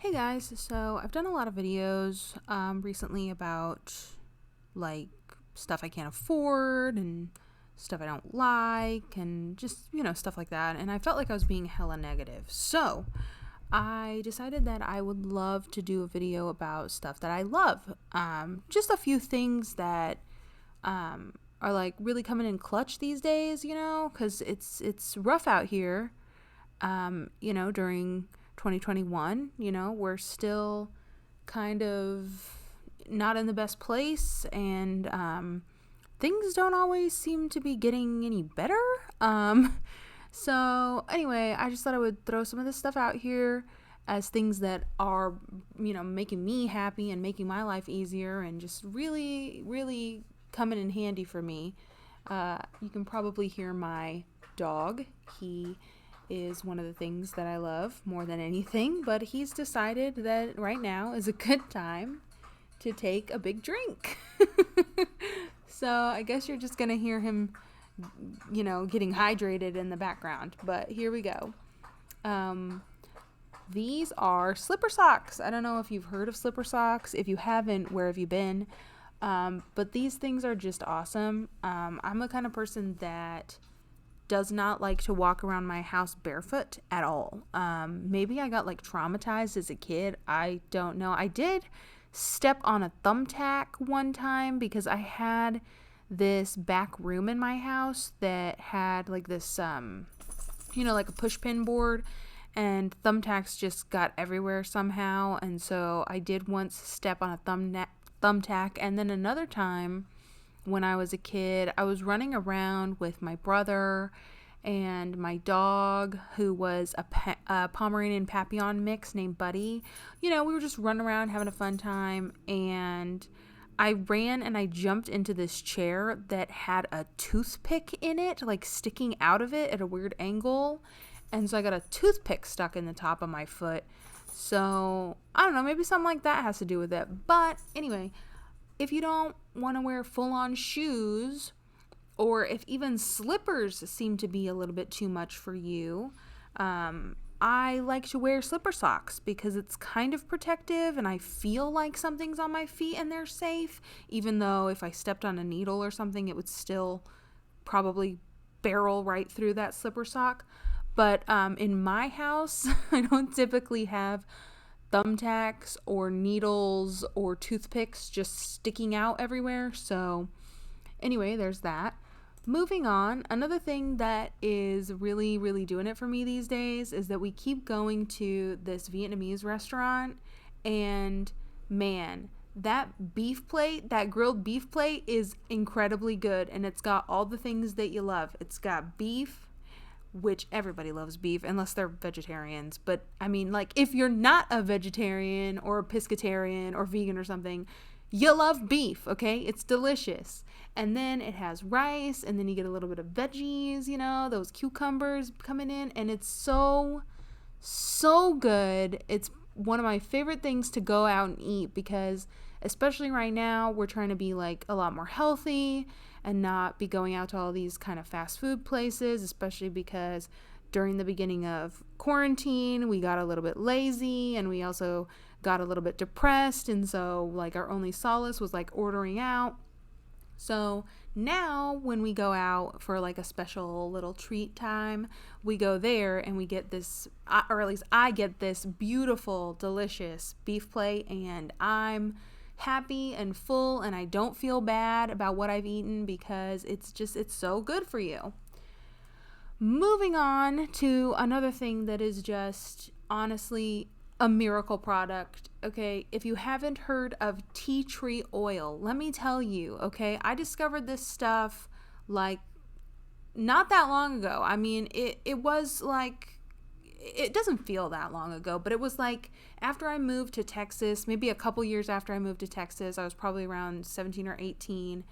Hey guys, so I've done a lot of videos recently about like stuff I can't afford and stuff I don't like and just, stuff like that. And I felt like I was being hella negative. So I decided that I would love to do a video about stuff that I love. Just a few things that are like really coming in clutch these days, because it's rough out here. During 2021, we're still kind of not in the best place, and things don't always seem to be getting any better. So anyway, I just thought I would throw some of this stuff out here as things that are, making me happy and making my life easier and just really, really coming in handy for me. You can probably hear my dog. He is one of the things that I love more than anything, but he's decided that right now is a good time to take a big drink. So I guess you're just gonna hear him, getting hydrated in the background, but here we go. These are slipper socks. I don't know if you've heard of slipper socks. If you haven't, where have you been? But these things are just awesome. I'm the kind of person that does not like to walk around my house barefoot at all. Maybe I got like traumatized as a kid. I don't know. I did step on a thumbtack one time because I had this back room in my house that had like this, like a push pin board, and thumbtacks just got everywhere somehow. And so I did once step on a thumbtack. And then another time, when I was a kid, I was running around with my brother and my dog, who was a Pomeranian Papillon mix named Buddy. We were just running around having a fun time, and I ran and I jumped into this chair that had a toothpick in it, like sticking out of it at a weird angle. And so I got a toothpick stuck in the top of my foot. So I don't know, maybe something like that has to do with it. But anyway, if you don't want to wear full-on shoes, or if even slippers seem to be a little bit too much for you, I like to wear slipper socks because it's kind of protective and I feel like something's on my feet and they're safe, even though if I stepped on a needle or something, it would still probably barrel right through that slipper sock. But in my house, I don't typically have thumbtacks or needles or toothpicks just sticking out everywhere. So anyway, there's that. Moving on, another thing that is really, really doing it for me these days is that we keep going to this Vietnamese restaurant, and man, that grilled beef plate is incredibly good, and it's got all the things that you love. It's got beef, which everybody loves beef unless they're vegetarians. But I mean, like, if you're not a vegetarian or a pescatarian or vegan or something, you love beef, okay? It's delicious. And then it has rice, and then you get a little bit of veggies, those cucumbers coming in, and it's so, so good. It's one of my favorite things to go out and eat because, especially right now, we're trying to be like a lot more healthy and not be going out to all these kind of fast food places, especially because during the beginning of quarantine, we got a little bit lazy and we also got a little bit depressed. And so like our only solace was like ordering out. So now when we go out for like a special little treat time, we go there and we get this, or at least I get this beautiful, delicious beef plate, and I'm happy and full and I don't feel bad about what I've eaten because it's so good for you. Moving on to another thing that is just honestly a miracle product. Okay, if you haven't heard of tea tree oil, let me tell you, okay, I discovered this stuff like not that long ago. I mean, it was like, it doesn't feel that long ago, but it was like after I moved to Texas, maybe a couple years after I moved to Texas. I was probably around 17 or 18.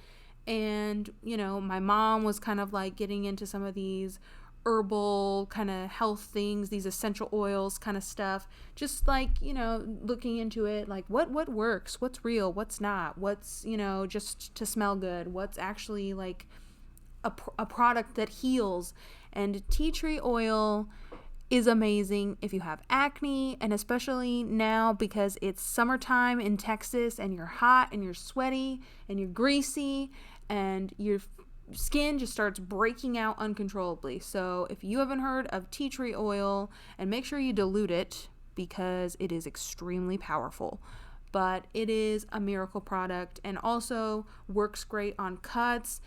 And, my mom was kind of like getting into some of these herbal kind of health things, these essential oils kind of stuff, just like, looking into it, like what works, what's real, what's not, what's, just to smell good, what's actually like a product that heals. And tea tree oil is amazing if you have acne, and especially now because it's summertime in Texas and you're hot and you're sweaty and you're greasy and your skin just starts breaking out uncontrollably. So if you haven't heard of tea tree oil, and make sure you dilute it because it is extremely powerful. But it is a miracle product and also works great on cuts.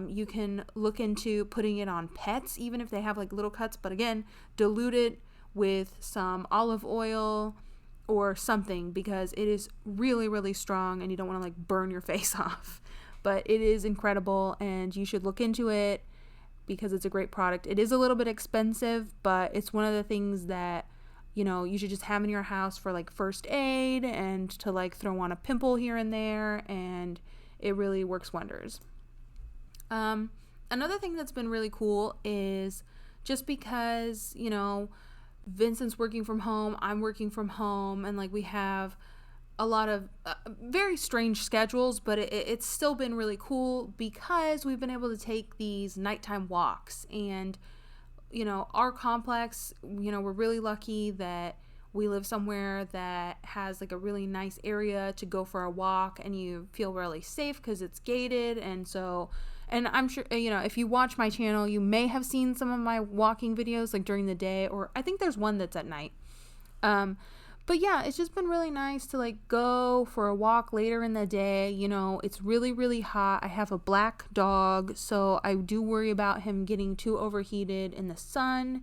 You can look into putting it on pets, even if they have like little cuts. But again, dilute it with some olive oil or something because it is really, really strong and you don't want to like burn your face off. But it is incredible and you should look into it because it's a great product. It is a little bit expensive, but it's one of the things that, you know, you should just have in your house for like first aid and to like throw on a pimple here and there, and it really works wonders. Another thing that's been really cool is just because, you know, Vincent's working from home, I'm working from home, and like we have a lot of very strange schedules, but it's still been really cool because we've been able to take these nighttime walks. And, you know, our complex, you know, we're really lucky that we live somewhere that has like a really nice area to go for a walk and you feel really safe because it's gated. And so, and I'm sure, you know, if you watch my channel, you may have seen some of my walking videos like during the day, or I think there's one that's at night. But yeah, it's just been really nice to like go for a walk later in the day. You know, it's really, really hot. I have a black dog, so I do worry about him getting too overheated in the sun.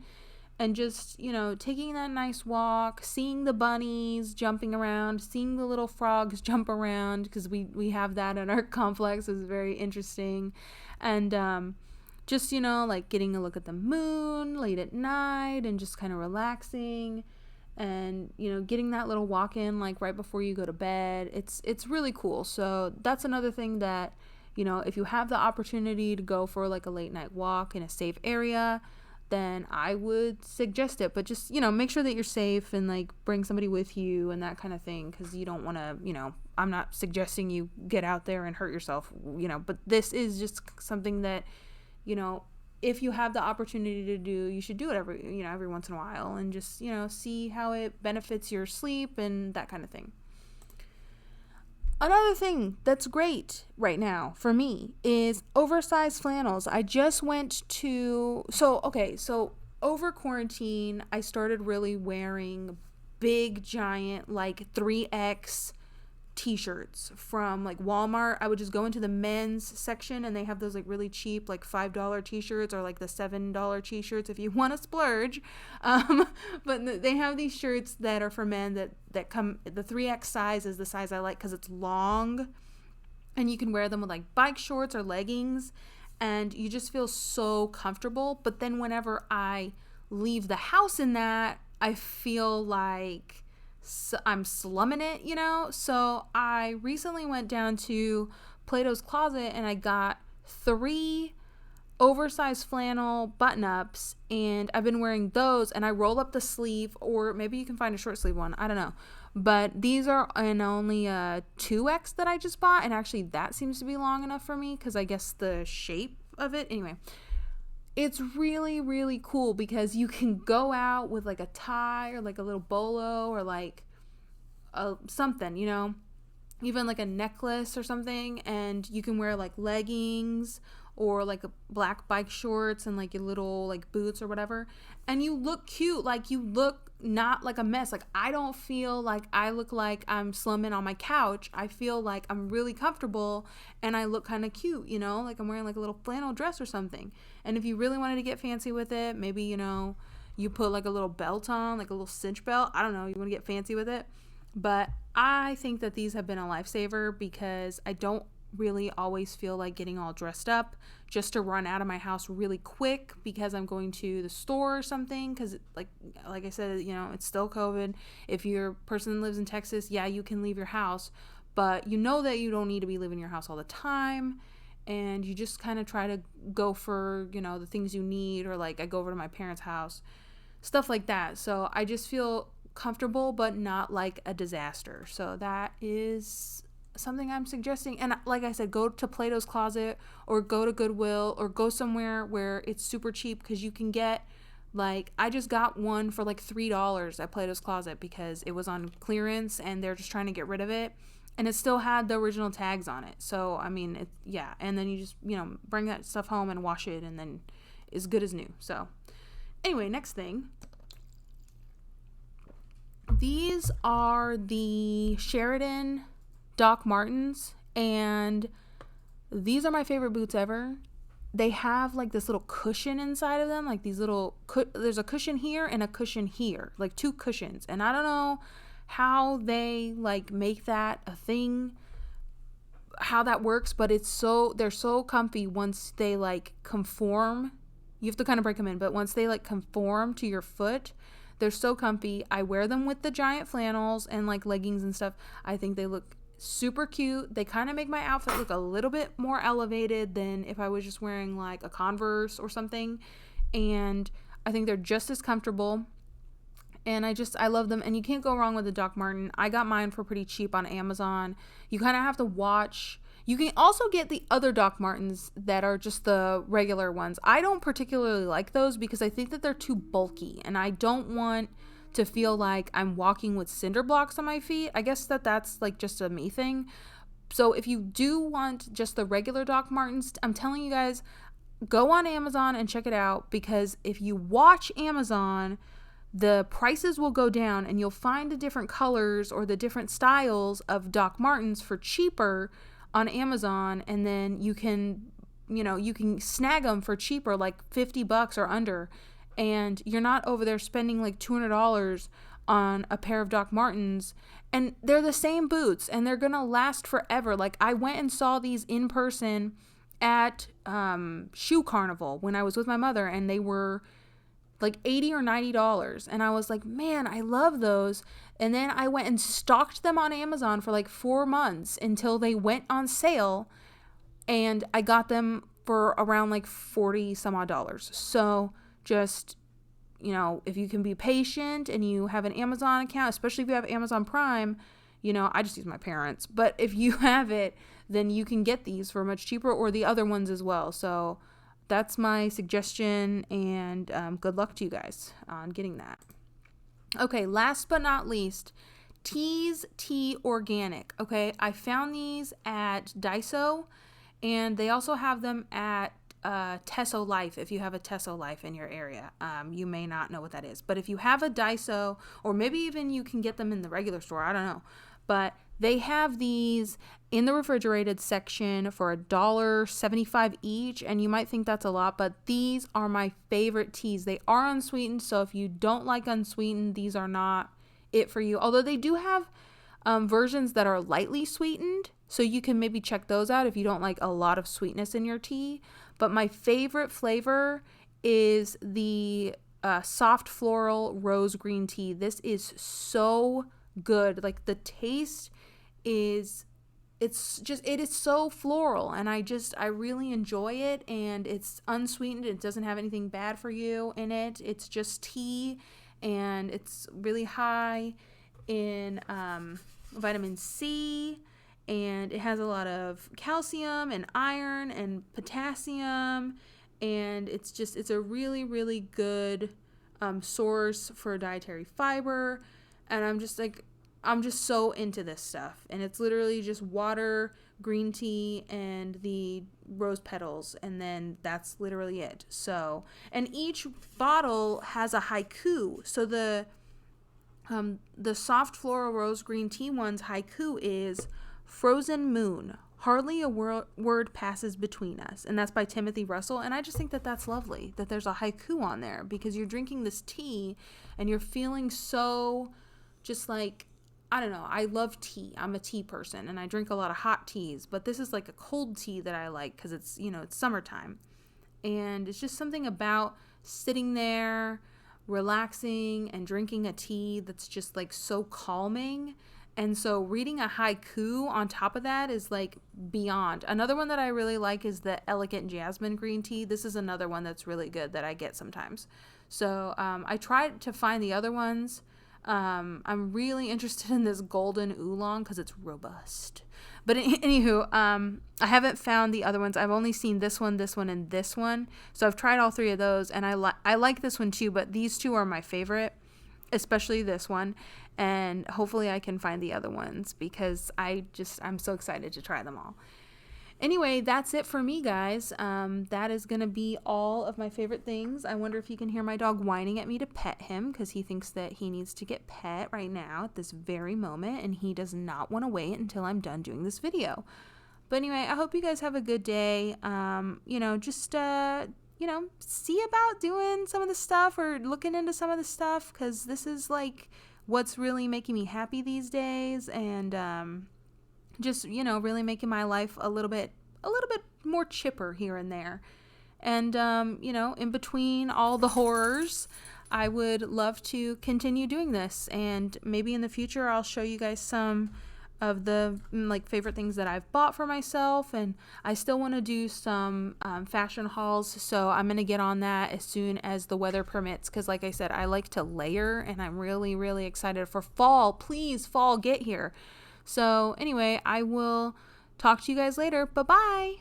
And just, you know, taking that nice walk, seeing the bunnies jumping around, seeing the little frogs jump around, because we have that in our complex, is very interesting. And just, you know, like getting a look at the moon late at night and just kind of relaxing. And, you know, getting that little walk in like right before you go to bed. It's really cool. So that's another thing that, you know, if you have the opportunity to go for like a late night walk in a safe area, then I would suggest it. But just, you know, make sure that you're safe and like bring somebody with you and that kind of thing, because you don't want to, you know, I'm not suggesting you get out there and hurt yourself, you know, but this is just something that, you know, if you have the opportunity to do, you should do it every once in a while, and just, you know, see how it benefits your sleep and that kind of thing. Another thing that's great right now for me is oversized flannels. I just went to, so over quarantine, I started really wearing big, giant, like 3X t-shirts from like Walmart. I would just go into the men's section and they have those like really cheap like $5 t-shirts, or like the $7 t-shirts if you want to splurge. But they have these shirts that are for men that come, the 3X size is the size I like because it's long and you can wear them with like bike shorts or leggings and you just feel so comfortable. But then whenever I leave the house in that, I feel like I'm slumming it, you know? So I recently went down to Plato's Closet and I got 3 oversized flannel button-ups, and I've been wearing those, and I roll up the sleeve, or maybe you can find a short sleeve one, I don't know. But these are in only a 2X that I just bought, and actually that seems to be long enough for me because I guess the shape of it. Anyway, it's really, really cool because you can go out with like a tie or like a little bolo or like something, you know, even like a necklace or something, and you can wear like leggings or like a black bike shorts and like your little like boots or whatever, and you look cute. Like you look not like a mess. Like I don't feel like I look like I'm slumming on my couch. I feel like I'm really comfortable and I look kind of cute, you know, like I'm wearing like a little flannel dress or something. And if you really wanted to get fancy with it, maybe, you know, you put like a little belt on, like a little cinch belt. I don't know, you want to get fancy with it. But I think that these have been a lifesaver because I don't really always feel like getting all dressed up just to run out of my house really quick because I'm going to the store or something, because like I said, you know, it's still COVID. If you're a person that lives in Texas, yeah, you can leave your house, but you know that you don't need to be leaving your house all the time, and you just kind of try to go for, you know, the things you need, or like I go over to my parents' house, stuff like that. So I just feel comfortable but not like a disaster. So that is something I'm suggesting. And like I said, go to Plato's Closet or go to Goodwill or go somewhere where it's super cheap, because you can get Like, I just got one for like $3 at Plato's Closet because it was on clearance and they're just trying to get rid of it. And it still had the original tags on it. So, I mean, yeah. And then you just, bring that stuff home and wash it, and then it's good as new. So, anyway, next thing. These are the Sheridan Doc Martens, and these are my favorite boots ever. They have like this little cushion inside of them, like these little there's a cushion here and a cushion here, like two cushions, and I don't know how they like make that a thing, how that works, but they're so comfy once they like conform. You have to kind of break them in, but once they like conform to your foot, they're so comfy. I wear them with the giant flannels and like leggings and stuff. I think they look super cute. They kind of make my outfit look a little bit more elevated than if I was just wearing like a Converse or something. And I think they're just as comfortable. And I love them. And you can't go wrong with the Doc Marten. I got mine for pretty cheap on Amazon. You kind of have to watch. You can also get the other Doc Martens that are just the regular ones. I don't particularly like those because I think that they're too bulky, and I don't want to feel like I'm walking with cinder blocks on my feet. I guess that's like just a me thing. So if you do want just the regular Doc Martens, I'm telling you guys, go on Amazon and check it out, because if you watch Amazon, the prices will go down and you'll find the different colors or the different styles of Doc Martens for cheaper on Amazon, and then you can snag them for cheaper, like $50 or under, and you're not over there spending like $200 on a pair of Doc Martens, and they're the same boots and they're gonna last forever. Like, I went and saw these in person at Shoe Carnival when I was with my mother, and they were like $80 or $90, and I was like, man, I love those. And then I went and stalked them on Amazon for like 4 months until they went on sale, and I got them for around like 40 some odd dollars. So just, if you can be patient and you have an Amazon account, especially if you have Amazon Prime, I just use my parents, but if you have it, then you can get these for much cheaper, or the other ones as well. So that's my suggestion, and good luck to you guys on getting that. Okay, last but not least, Tees Tea Organic. Okay, I found these at Daiso, and they also have them at Tesso Life. If you have a Tesso Life in your area, you may not know what that is, but if you have a Daiso, or maybe even you can get them in the regular store, I don't know, but they have these in the refrigerated section for $1.75 each, and you might think that's a lot, but these are my favorite teas. They are unsweetened, so if you don't like unsweetened, these are not it for you. Although they do have versions that are lightly sweetened, so you can maybe check those out if you don't like a lot of sweetness in your tea. But my favorite flavor is the soft floral rose green tea. This is so good. Like, the taste it is so floral, and I really enjoy it, and it's unsweetened. It doesn't have anything bad for you in it. It's just tea, and it's really high in vitamin C, and it has a lot of calcium and iron and potassium, and it's a really, really good source for dietary fiber. And I'm just so into this stuff, and it's literally just water, green tea, and the rose petals, and then that's literally it. So, and each bottle has a haiku. So the soft floral rose green tea one's haiku is "Frozen Moon, hardly a word passes between us," and that's by Timothy Russell. And I just think that that's lovely that there's a haiku on there, because you're drinking this tea and you're feeling so just like, I don't know, I love tea. I'm a tea person, and I drink a lot of hot teas, but this is like a cold tea that I like because it's, it's summertime. And it's just something about sitting there, relaxing, and drinking a tea that's just like so calming. And so reading a haiku on top of that is like beyond. Another one that I really like is the Elegant Jasmine green tea. This is another one that's really good that I get sometimes. So I tried to find the other ones. I'm really interested in this golden oolong because it's robust. But anywho, I haven't found the other ones. I've only seen this one, and this one. So I've tried all three of those, and I like this one too. But these two are my favorite, especially this one. And hopefully I can find the other ones because I'm so excited to try them all. Anyway, that's it for me, guys. That is going to be all of my favorite things. I wonder if you can hear my dog whining at me to pet him because he thinks that he needs to get pet right now at this very moment, and he does not want to wait until I'm done doing this video. But anyway, I hope you guys have a good day. See about doing some of the stuff or looking into some of the stuff because this is like what's really making me happy these days, and really making my life a little bit more chipper here and there. And, in between all the horrors, I would love to continue doing this. And maybe in the future, I'll show you guys some of the favorite things that I've bought for myself. And I still want to do some fashion hauls. So I'm going to get on that as soon as the weather permits. Because like I said, I like to layer, and I'm really, really excited for fall. Please, fall, get here. So anyway, I will talk to you guys later. Bye-bye.